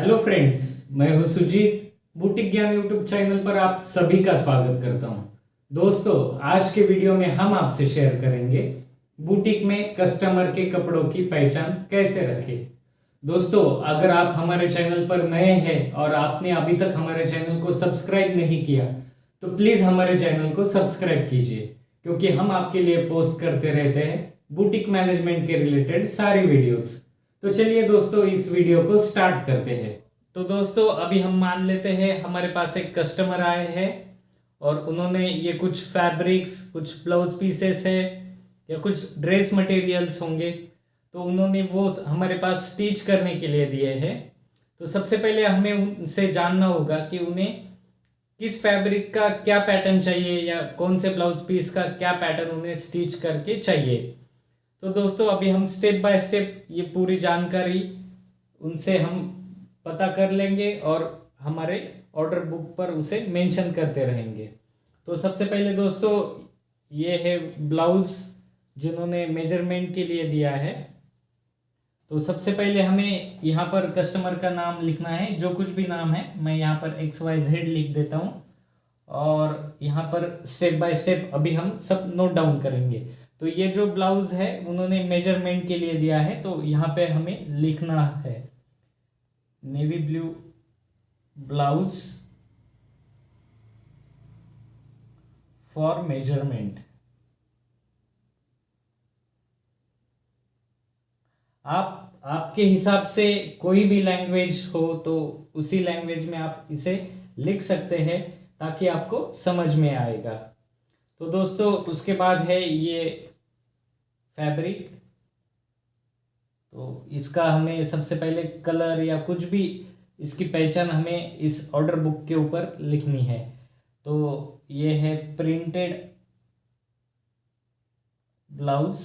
Hello friends, मैं हूं Sujit. Boutique ज्ञान यूट्यूब चैनल पर आप सभी का स्वागत करता हूं। दोस्तों, आज के वीडियो में हम आपसे शेयर करेंगे बुटीक में कस्टमर के कपड़ों की पहचान कैसे रखें। दोस्तों, अगर आप हमारे चैनल पर नए हैं और आपने अभी तक हमारे चैनल को सब्सक्राइब नहीं किया तो प्लीज़ हमारे चैनल को सब्सक्राइब कीजिए, क्योंकि हम आपके लिए पोस्ट करते रहते हैं बुटीक मैनेजमेंट के रिलेटेड सारी वीडियोस। तो चलिए दोस्तों, इस वीडियो को स्टार्ट करते हैं। तो दोस्तों, अभी हम मान लेते हैं हमारे पास एक कस्टमर आए हैं और उन्होंने ये कुछ फैब्रिक्स, कुछ ब्लाउज पीसेस है या कुछ ड्रेस मटेरियल्स होंगे, तो उन्होंने वो हमारे पास स्टिच करने के लिए दिए हैं। तो सबसे पहले हमें उनसे जानना होगा कि उन्हें किस फैब्रिक का क्या पैटर्न चाहिए या कौन से ब्लाउज पीस का क्या पैटर्न उन्हें स्टिच करके चाहिए। तो दोस्तों, अभी हम स्टेप बाय स्टेप ये पूरी जानकारी उनसे हम पता कर लेंगे और हमारे ऑर्डर बुक पर उसे मेंशन करते रहेंगे। तो सबसे पहले दोस्तों, ये है ब्लाउज जिन्होंने मेजरमेंट के लिए दिया है। तो सबसे पहले हमें यहाँ पर कस्टमर का नाम लिखना है, जो कुछ भी नाम है मैं यहाँ पर XYZ लिख देता हूँ और यहाँ पर स्टेप बाय स्टेप अभी हम सब नोट डाउन करेंगे। तो ये जो ब्लाउज है उन्होंने मेजरमेंट के लिए दिया है, तो यहाँ पे हमें लिखना है navy blue blouse for measurement. आपके हिसाब से कोई भी लैंग्वेज हो तो उसी लैंग्वेज में आप इसे लिख सकते हैं ताकि आपको समझ में आएगा। तो दोस्तों, उसके बाद है ये फैब्रिक। तो इसका हमें सबसे पहले कलर या कुछ भी इसकी पहचान हमें इस ऑर्डर बुक के ऊपर लिखनी है। तो ये है प्रिंटेड ब्लाउज।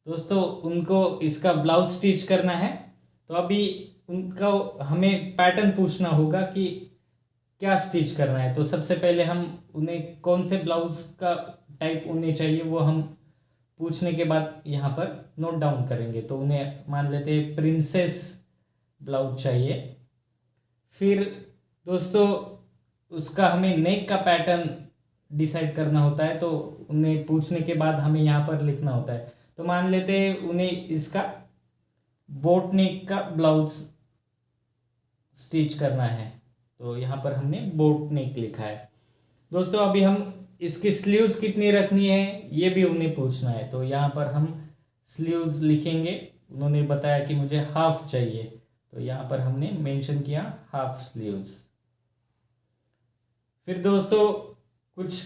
दोस्तों, उनको इसका ब्लाउज स्टिच करना है, तो अभी उनको हमें पैटर्न पूछना होगा कि क्या स्टिच करना है। तो सबसे पहले हम उन्हें कौन से ब्लाउज का टाइप उन्हें चाहिए वो हम पूछने के बाद यहाँ पर नोट डाउन करेंगे। तो उन्हें मान लेते हैं प्रिंसेस ब्लाउज चाहिए। फिर दोस्तों, उसका हमें नेक का पैटर्न डिसाइड करना होता है, तो उन्हें पूछने के बाद हमें यहाँ पर लिखना होता है। तो मान लेते हैं उन्हें इसका बोट नेक का ब्लाउज स्टिच करना है, तो यहाँ पर हमने बोट नेक लिखा है। दोस्तों, अभी हम इसकी स्लीव्स कितनी रखनी है ये भी उन्हें पूछना है, तो यहाँ पर हम स्लीव्स लिखेंगे। उन्होंने बताया कि मुझे हाफ चाहिए, तो यहाँ पर हमने मेंशन किया हाफ स्लीव्स। फिर दोस्तों, कुछ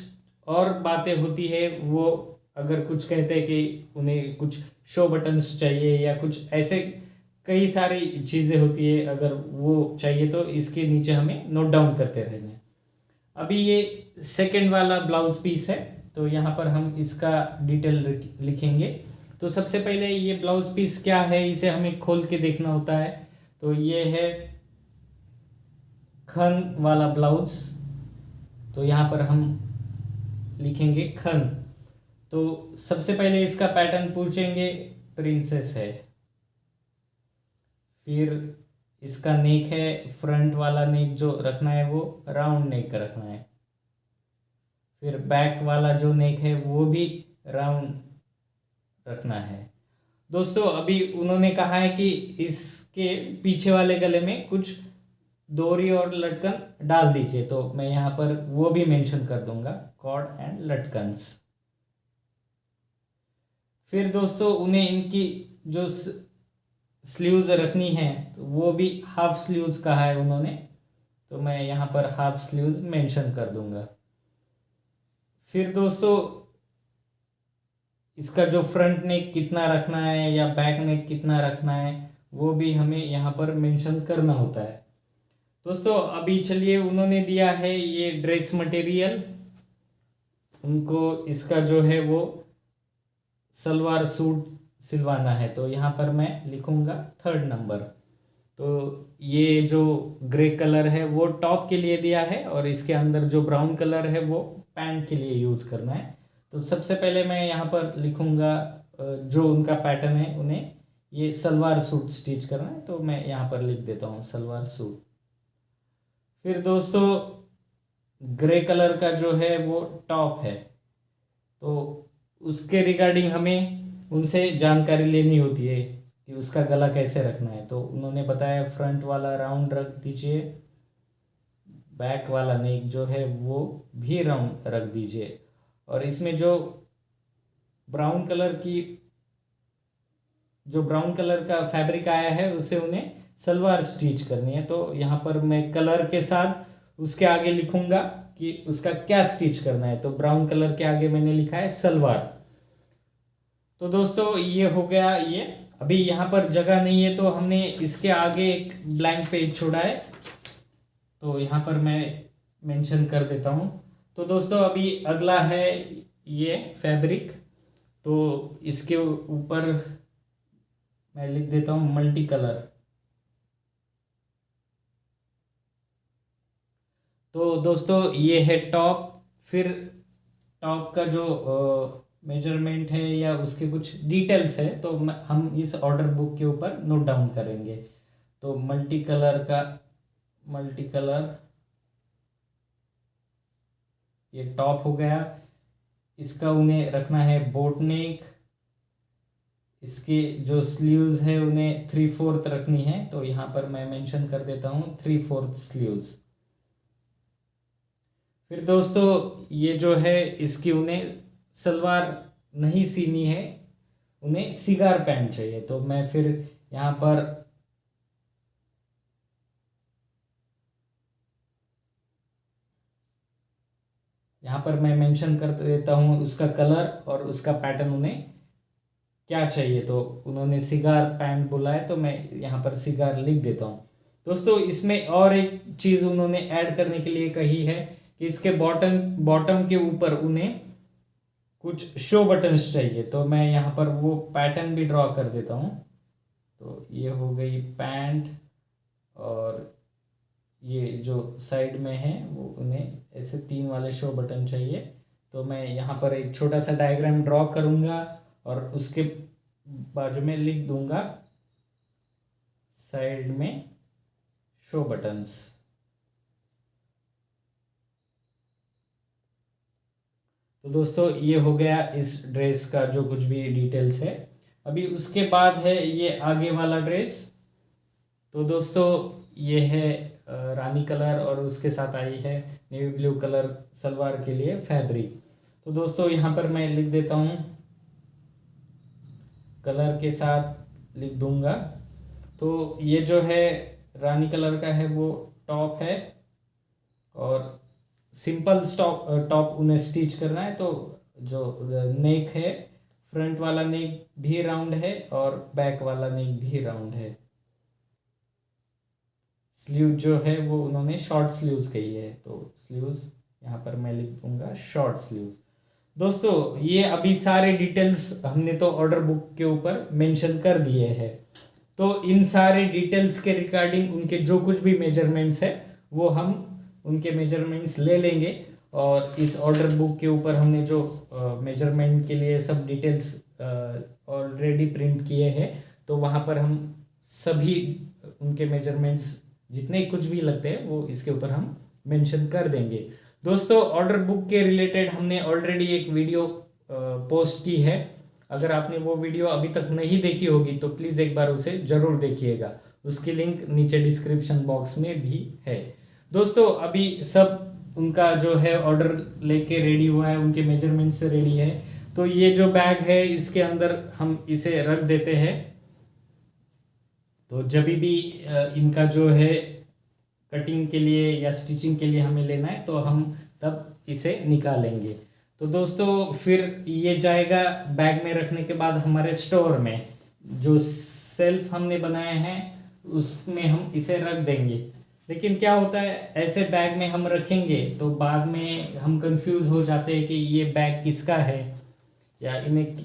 और बातें होती है, वो अगर कुछ कहते हैं कि उन्हें कुछ शो बटन्स चाहिए या कुछ ऐसे कई सारी चीज़ें होती है, अगर वो चाहिए तो इसके नीचे हमें नोट डाउन करते रहना है। अभी ये सेकंड वाला ब्लाउज पीस है, तो यहाँ पर हम इसका डिटेल लिखेंगे। तो सबसे पहले ये ब्लाउज पीस क्या है इसे हमें खोल के देखना होता है। तो ये है खन वाला ब्लाउज, तो यहाँ पर हम लिखेंगे खन। तो सबसे पहले इसका पैटर्न पूछेंगे, प्रिंसेस है। फिर इसका नेक है, फ्रंट वाला नेक जो रखना है वो राउंड नेक रखना है। फिर बैक वाला जो नेक है वो भी राउंड रखना है। दोस्तों, अभी उन्होंने कहा है कि इसके पीछे वाले गले में कुछ डोरी और लटकन डाल दीजिए, तो मैं यहाँ पर वो भी मेंशन कर दूंगा, कॉर्ड एंड लटकन्स। फिर दोस्तों, उन्हें इनकी जो स्लीव्स रखनी है तो वो भी हाफ स्लीव्स कहा है उन्होंने, तो मैं यहाँ पर हाफ स्लीव्स मेंशन कर दूंगा। फिर दोस्तों, इसका जो फ्रंट नेक कितना रखना है या बैक नेक कितना रखना है वो भी हमें यहाँ पर मेंशन करना होता है। दोस्तों, अभी चलिए, उन्होंने दिया है ये ड्रेस मटेरियल, उनको इसका जो है वो सलवार सूट सिलवाना है, तो यहाँ पर मैं लिखूँगा 3rd नंबर। तो ये जो ग्रे कलर है वो टॉप के लिए दिया है और इसके अंदर जो ब्राउन कलर है वो पैंट के लिए यूज़ करना है। तो सबसे पहले मैं यहाँ पर लिखूँगा जो उनका पैटर्न है उन्हें ये सलवार सूट स्टिच करना है, तो मैं यहाँ पर लिख देता हूँ सलवार सूट। फिर दोस्तों ग्रे कलर का जो है वो टॉप है, तो उसके रिगार्डिंग हमें उनसे जानकारी लेनी होती है कि उसका गला कैसे रखना है। तो उन्होंने बताया फ्रंट वाला राउंड रख दीजिए, बैक वाला नेक जो है वो भी राउंड रख दीजिए, और इसमें जो ब्राउन कलर का फैब्रिक आया है उससे उन्हें सलवार स्टिच करनी है। तो यहाँ पर मैं कलर के साथ उसके आगे लिखूंगा कि उसका क्या स्टिच करना है। तो ब्राउन कलर के आगे मैंने लिखा है सलवार। तो दोस्तों ये हो गया ये। अभी यहाँ पर जगह नहीं है तो हमने इसके आगे एक ब्लैंक पेज छोड़ा है, तो यहाँ पर मैं मेंशन कर देता हूँ। तो दोस्तों अभी अगला है ये फैब्रिक, तो इसके ऊपर मैं लिख देता हूँ मल्टी कलर। तो दोस्तों ये है टॉप। फिर टॉप का जो मेजरमेंट है या उसके कुछ डिटेल्स है तो हम इस ऑर्डर बुक के ऊपर नोट डाउन करेंगे। तो मल्टी कलर ये टॉप हो गया। इसका उन्हें रखना है बोट नेक। इसके जो स्लीव्स है उन्हें 3/4 रखनी है, तो यहाँ पर मैं मेंशन कर देता हूँ 3/4 स्लीव्स। फिर दोस्तों ये जो है इसकी उन्हें सलवार नहीं सीनी है, उन्हें सिगार पैंट चाहिए। तो मैं फिर यहाँ पर मैं मेंशन कर देता हूँ उसका कलर और उसका पैटर्न उन्हें क्या चाहिए। तो उन्होंने सिगार पैंट बोला है, तो मैं यहाँ पर सिगार लिख देता हूँ। दोस्तों इसमें और एक चीज़ उन्होंने ऐड करने के लिए कही है कि इसके बॉटम के ऊपर उन्हें कुछ शो बटन्स चाहिए। तो मैं यहाँ पर वो पैटर्न भी ड्रॉ कर देता हूँ। तो ये हो गई पैंट, और ये जो साइड में है वो उन्हें ऐसे 3 वाले शो बटन चाहिए। तो मैं यहाँ पर एक छोटा सा डायग्राम ड्रॉ करूँगा और उसके बाजू में लिख दूंगा साइड में शो बटन्स। तो दोस्तों ये हो गया इस ड्रेस का जो कुछ भी डिटेल्स है। अभी उसके बाद है ये आगे वाला ड्रेस। तो दोस्तों ये है रानी कलर और उसके साथ आई है नेवी ब्लू कलर सलवार के लिए फैब्रिक। तो दोस्तों यहाँ पर मैं लिख देता हूँ, कलर के साथ लिख दूंगा। तो ये जो है रानी कलर का है वो टॉप है, और सिंपल टॉप उन्हें स्टिच करना है। तो जो नेक है, फ्रंट वाला नेक भी राउंड है और बैक वाला नेक भी राउंड है। स्लीव जो है वो उन्होंने शॉर्ट स्लीव्स कही है, तो स्लीव्स यहाँ पर मैं लिख दूंगा शॉर्ट स्लीव्स। दोस्तों ये अभी सारे डिटेल्स हमने तो ऑर्डर बुक के ऊपर मेंशन कर दिए हैं। तो इन सारे डिटेल्स के रिगार्डिंग उनके जो कुछ भी मेजरमेंट्स है वो हम उनके मेजरमेंट्स ले लेंगे, और इस ऑर्डर बुक के ऊपर हमने जो मेजरमेंट के लिए सब डिटेल्स ऑलरेडी प्रिंट किए हैं, तो वहाँ पर हम सभी उनके मेजरमेंट्स जितने कुछ भी लगते हैं वो इसके ऊपर हम मेंशन कर देंगे। दोस्तों ऑर्डर बुक के रिलेटेड हमने ऑलरेडी एक वीडियो पोस्ट की है। अगर आपने वो वीडियो अभी तक नहीं देखी होगी तो प्लीज़ एक बार उसे ज़रूर देखिएगा, उसकी लिंक नीचे डिस्क्रिप्शन बॉक्स में भी है। दोस्तों अभी सब उनका जो है ऑर्डर लेके रेडी हुआ है, उनके मेजरमेंट से रेडी है। तो ये जो बैग है इसके अंदर हम इसे रख देते हैं। तो जब भी इनका जो है कटिंग के लिए या स्टिचिंग के लिए हमें लेना है तो हम तब इसे निकालेंगे। तो दोस्तों फिर ये जाएगा बैग में रखने के बाद हमारे स्टोर में, जो सेल्फ हमने बनाए हैं उसमें हम इसे रख देंगे। लेकिन क्या होता है, ऐसे बैग में हम रखेंगे तो बाद में हम कंफ्यूज हो जाते हैं कि ये बैग किसका है या इन्हें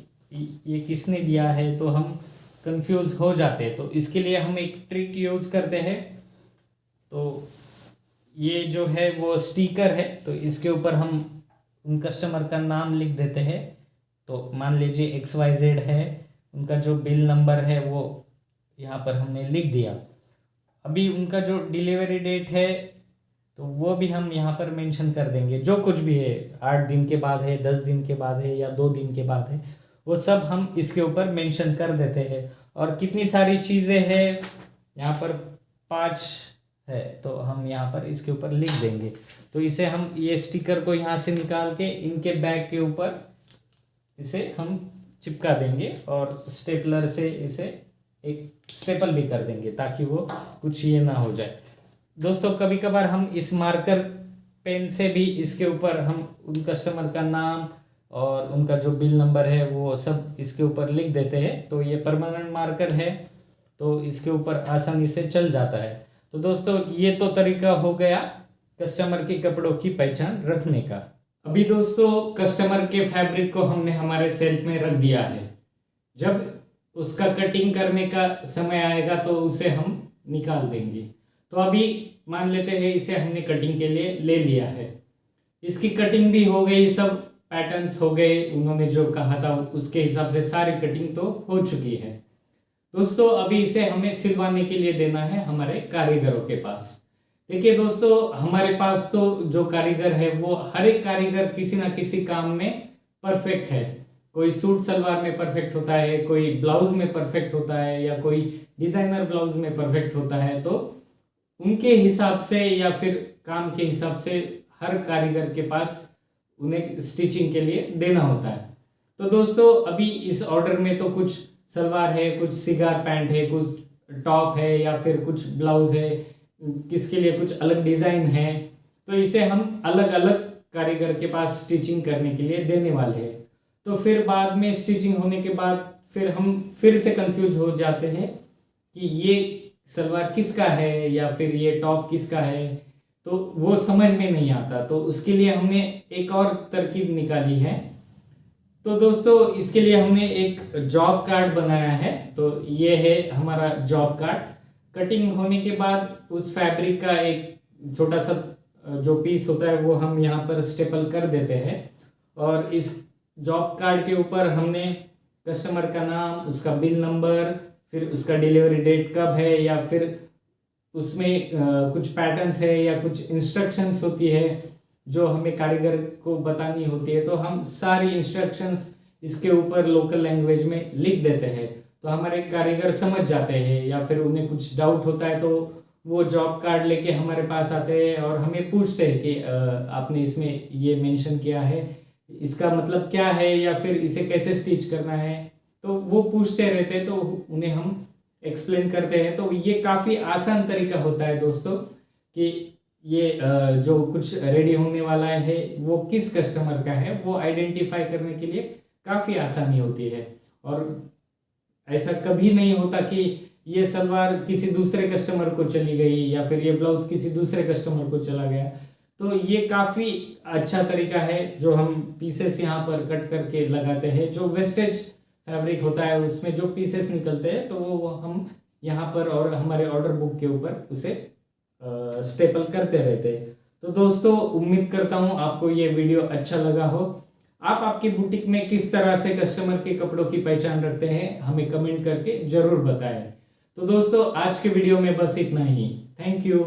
ये किसने दिया है, तो हम कंफ्यूज हो जाते हैं। तो इसके लिए हम एक ट्रिक यूज़ करते हैं। तो ये जो है वो स्टिकर है, तो इसके ऊपर हम उन कस्टमर का नाम लिख देते हैं। तो मान लीजिए XYZ है, उनका जो बिल नंबर है वो यहाँ पर हमने लिख दिया। अभी उनका जो डिलीवरी डेट है तो वो भी हम यहाँ पर मेंशन कर देंगे। जो कुछ भी है, 8 दिन के बाद है, 10 दिन के बाद है या 2 दिन के बाद है, वो सब हम इसके ऊपर मेंशन कर देते हैं। और कितनी सारी चीज़ें हैं यहाँ पर, 5 है, तो हम यहाँ पर इसके ऊपर लिख देंगे। तो इसे हम ये स्टिकर को यहाँ से निकाल के इनके बैग के ऊपर इसे हम चिपका देंगे और स्टेपलर से इसे एक स्टेपल भी कर देंगे ताकि वो कुछ ये ना हो जाए। दोस्तों कभी कभार हम इस मार्कर पेन से भी इसके ऊपर हम उन कस्टमर का नाम और उनका जो बिल नंबर है वो सब इसके ऊपर लिख देते हैं। तो ये परमानेंट मार्कर है तो इसके ऊपर आसानी से चल जाता है। तो दोस्तों ये तो तरीका हो गया कस्टमर के कपड़ों की पहचान रखने का। अभी दोस्तों कस्टमर के फैब्रिक को हमने हमारे सेल्फ में रख दिया है। जब उसका कटिंग करने का समय आएगा तो उसे हम निकाल देंगे। तो अभी मान लेते हैं इसे हमने कटिंग के लिए ले लिया है। इसकी कटिंग भी हो गई, सब पैटर्न्स हो गए, उन्होंने जो कहा था उसके हिसाब से सारी कटिंग तो हो चुकी है। दोस्तों अभी इसे हमें सिलवाने के लिए देना है हमारे कारीगरों के पास। देखिए दोस्तों, हमारे पास तो जो कारीगर है वो हर एक कारीगर किसी ना किसी काम में परफेक्ट है। कोई सूट सलवार में परफेक्ट होता है, कोई ब्लाउज में परफेक्ट होता है, या कोई डिजाइनर ब्लाउज में परफेक्ट होता है। तो उनके हिसाब से या फिर काम के हिसाब से हर कारीगर के पास उन्हें स्टिचिंग के लिए देना होता है। तो दोस्तों अभी इस ऑर्डर में तो कुछ सलवार है, कुछ सिगार पैंट है, कुछ टॉप है, या फिर कुछ ब्लाउज है, किसके लिए कुछ अलग डिज़ाइन है। तो इसे हम अलग अलग कारीगर के पास स्टिचिंग करने के लिए देने वाले हैं। तो फिर बाद में स्टिचिंग होने के बाद फिर हम फिर से कंफ्यूज हो जाते हैं कि ये सलवार किसका है या फिर ये टॉप किसका है, तो वो समझ में नहीं आता। तो उसके लिए हमने एक और तरकीब निकाली है। तो दोस्तों इसके लिए हमने एक जॉब कार्ड बनाया है। तो ये है हमारा जॉब कार्ड। कटिंग होने के बाद उस फैब्रिक का एक छोटा सा जो पीस होता है वो हम यहाँ पर स्टेपल कर देते हैं और इस जॉब कार्ड के ऊपर हमने कस्टमर का नाम, उसका बिल नंबर, फिर उसका डिलीवरी डेट कब है, या फिर उसमें कुछ पैटर्न्स है या कुछ इंस्ट्रक्शंस होती है जो हमें कारीगर को बतानी होती है। तो हम सारी इंस्ट्रक्शंस इसके ऊपर लोकल लैंग्वेज में लिख देते हैं। तो हमारे कारीगर समझ जाते हैं, या फिर उन्हें कुछ डाउट होता है तो वो जॉब कार्ड लेके हमारे पास आते हैं और हमें पूछते हैं कि आपने इसमें ये मेंशन किया है, इसका मतलब क्या है, या फिर इसे कैसे स्टिच करना है। तो वो पूछते रहते हैं तो उन्हें हम एक्सप्लेन करते हैं। तो ये काफ़ी आसान तरीका होता है दोस्तों कि ये जो कुछ रेडी होने वाला है वो किस कस्टमर का है वो आइडेंटिफाई करने के लिए काफ़ी आसानी होती है। और ऐसा कभी नहीं होता कि ये सलवार किसी दूसरे कस्टमर को चली गई या फिर ये ब्लाउज किसी दूसरे कस्टमर को चला गया। तो ये काफ़ी अच्छा तरीका है जो हम पीसेस यहाँ पर कट करके लगाते हैं। जो वेस्टेज फैब्रिक होता है उसमें जो पीसेस निकलते हैं तो वो हम यहाँ पर और हमारे ऑर्डर बुक के ऊपर उसे स्टेपल करते रहते हैं। तो दोस्तों उम्मीद करता हूँ आपको ये वीडियो अच्छा लगा हो। आप आपकी बुटीक में किस तरह से कस्टमर के कपड़ों की पहचान रखते हैं हमें कमेंट करके जरूर बताएं। तो दोस्तों आज के वीडियो में बस इतना ही। Thank you.